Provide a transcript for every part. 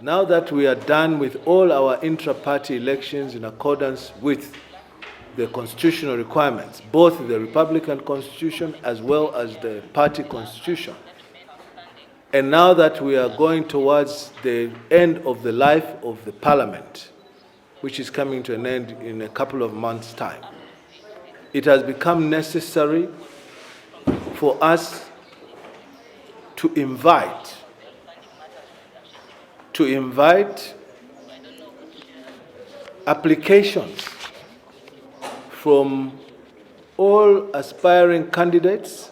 Now that we are done with all our intra-party elections in accordance with the constitutional requirements, both the Republican Constitution as well as the party constitution, and now that we are going towards the end of the life of the parliament, which is coming to an end in a couple of months' time, it has become necessary for us to invite applications from all aspiring candidates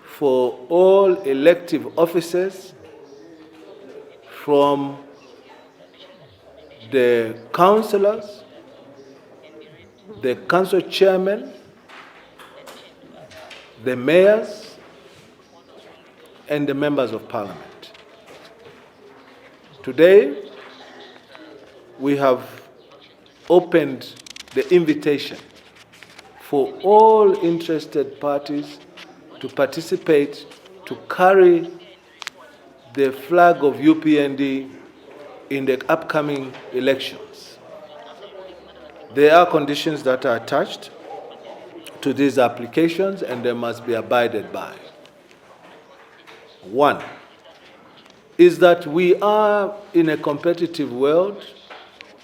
for all elective offices, from the councillors, the council chairmen, the mayors, and the members of parliament. Today, we have opened the invitation for all interested parties to participate, to carry the flag of UPND in the upcoming elections. There are conditions that are attached to these applications and they must be abided by. One is that we are in a competitive world,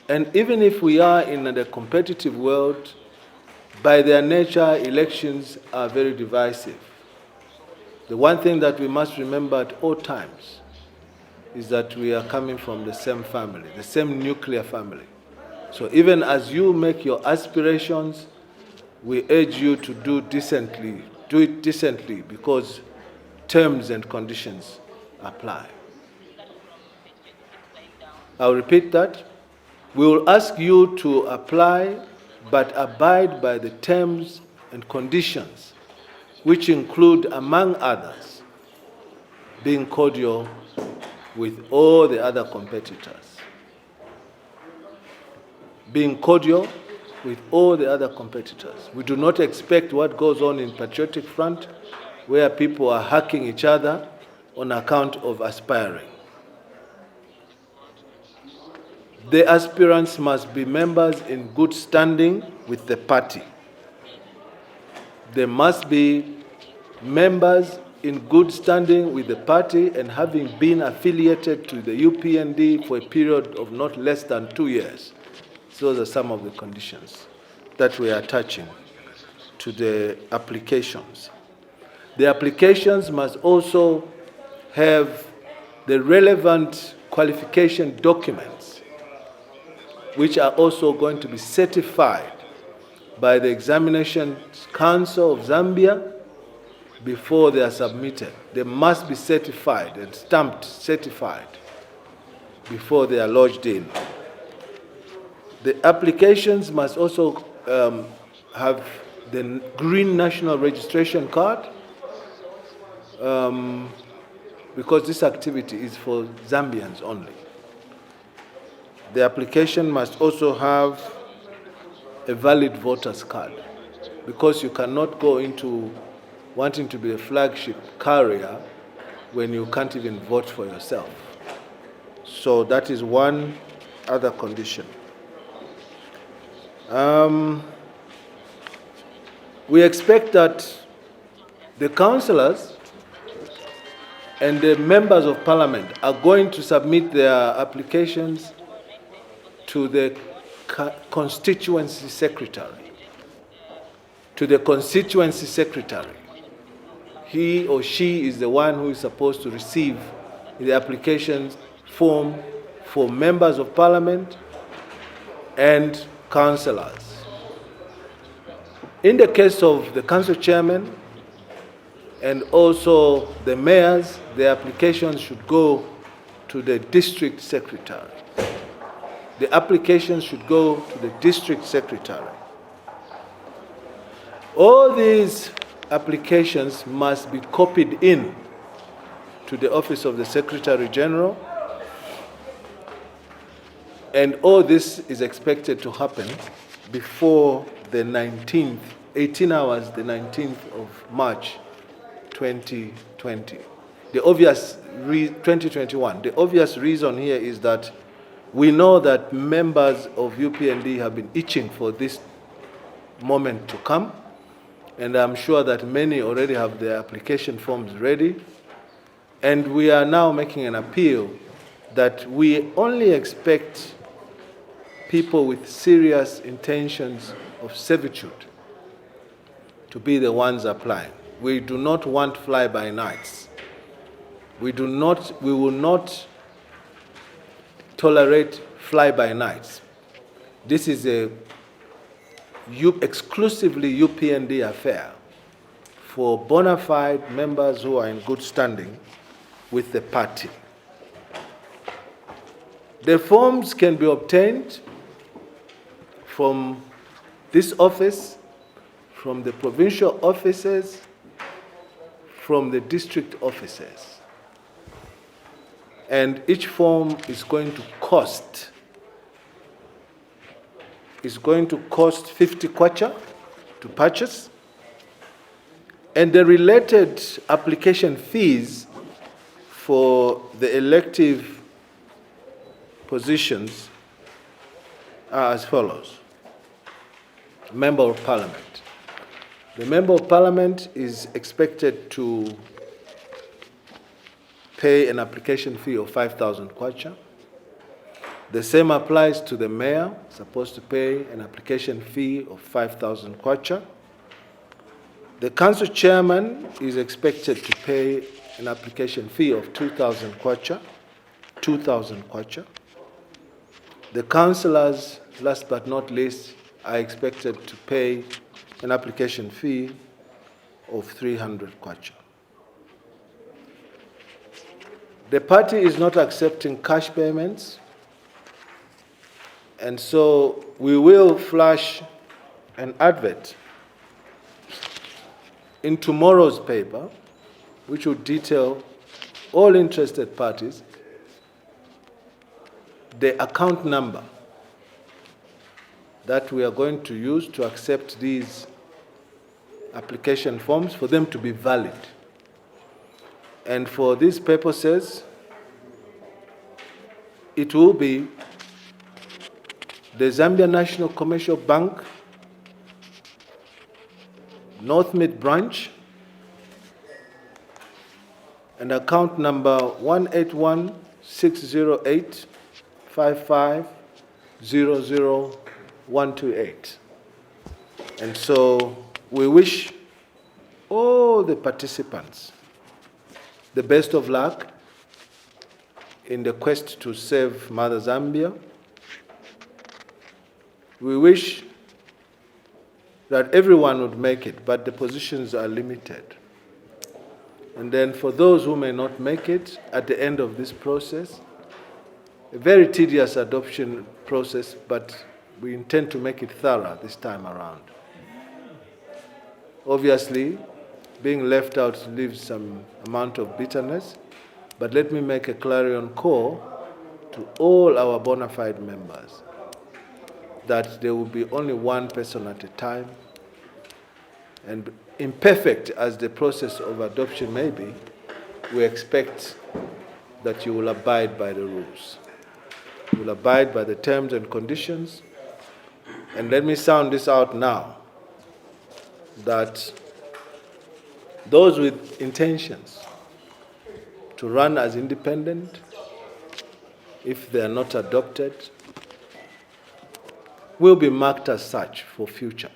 and even if we are in a competitive world, by their nature, elections are very divisive. The one thing that we must remember at all times is that we are coming from the same family, the same nuclear family. So even as you make your aspirations, we urge you to do it decently, because terms and conditions apply. I'll repeat that. We will ask you to apply, but abide by the terms and conditions, which include, among others, being cordial with all the other competitors. Being cordial with all the other competitors. We do not expect what goes on in Patriotic Front, where people are hacking each other on account of aspiring. The aspirants must be members in good standing with the party. They must be members in good standing with the party and having been affiliated to the UPND for a period of not less than 2 years. So those are some of the conditions that we are attaching to the applications. The applications must also have the relevant qualification documents, which are also going to be certified by the Examinations Council of Zambia before they are submitted. They must be certified and stamped certified before they are lodged in. The applications must also have the green national registration card, because this activity is for Zambians only. The application must also have a valid voter's card, because you cannot go into wanting to be a flagship carrier when you can't even vote for yourself. So that is one other condition. We expect that the councillors and the members of parliament are going to submit their applications to the constituency secretary. He or she is the one who is supposed to receive the application form for members of parliament and councillors. In the case of the council chairman and also the mayors, the applications should go to the district secretary. The applications should go to the district secretary. All these applications must be copied in to the office of the Secretary General, and all this is expected to happen before the 19th, 18 hours, the 19th of March 2020. The obvious 2021. The obvious reason here is that we know that members of UPND have been itching for this moment to come, and I'm sure that many already have their application forms ready. And we are now making an appeal that we only expect people with serious intentions of servitude to be the ones applying. We do not want fly-by-nights. We will not tolerate fly-by-nights. This is a exclusively UPND affair for bona fide members who are in good standing with the party. The forms can be obtained from this office, from the provincial offices, from the district offices. And each form is going to cost 50 kwacha to purchase, and the related application fees for the elective positions are as follows. Member of Parliament. The Member of Parliament is expected to pay an application fee of 5,000 kwacha. The same applies to the mayor, supposed to pay an application fee of 5,000 kwacha. The council chairman is expected to pay an application fee of 2,000 kwacha. 2,000 kwacha. The councillors, last but not least, are expected to pay an application fee of 300 kwacha. The party is not accepting cash payments, and so we will flash an advert in tomorrow's paper, which will detail all interested parties, the account number that we are going to use to accept these application forms for them to be valid. And for these purposes, it will be the Zambia National Commercial Bank, North Mid Branch, and account number 181-608-55-00128. And so we wish all the participants the best of luck in the quest to save Mother Zambia. We wish that everyone would make it, but the positions are limited. And then for those who may not make it at the end of this process, a very tedious adoption process, but we intend to make it thorough this time around. Obviously, being left out leaves some amount of bitterness, but let me make a clarion call to all our bona fide members that there will be only one person at a time, and imperfect as the process of adoption may be, we expect that you will abide by the rules. You will abide by the terms and conditions. And let me sound this out now, that those with intentions to run as independent, if they are not adopted, will be marked as such for future.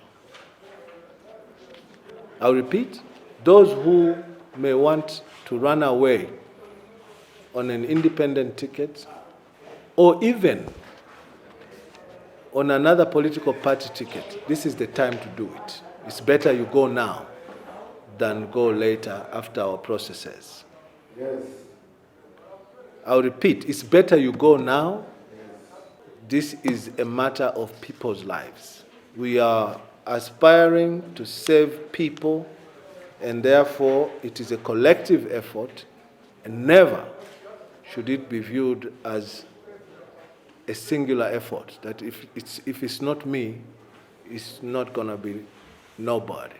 I'll repeat, those who may want to run away on an independent ticket, or even on another political party ticket, this is the time to do it. It's better you go now than go later after our processes. Yes. I'll repeat, it's better you go now. This is a matter of people's lives. We are aspiring to save people, and therefore it is a collective effort, and never should it be viewed as a singular effort, that if it's not me, it's not going to be nobody.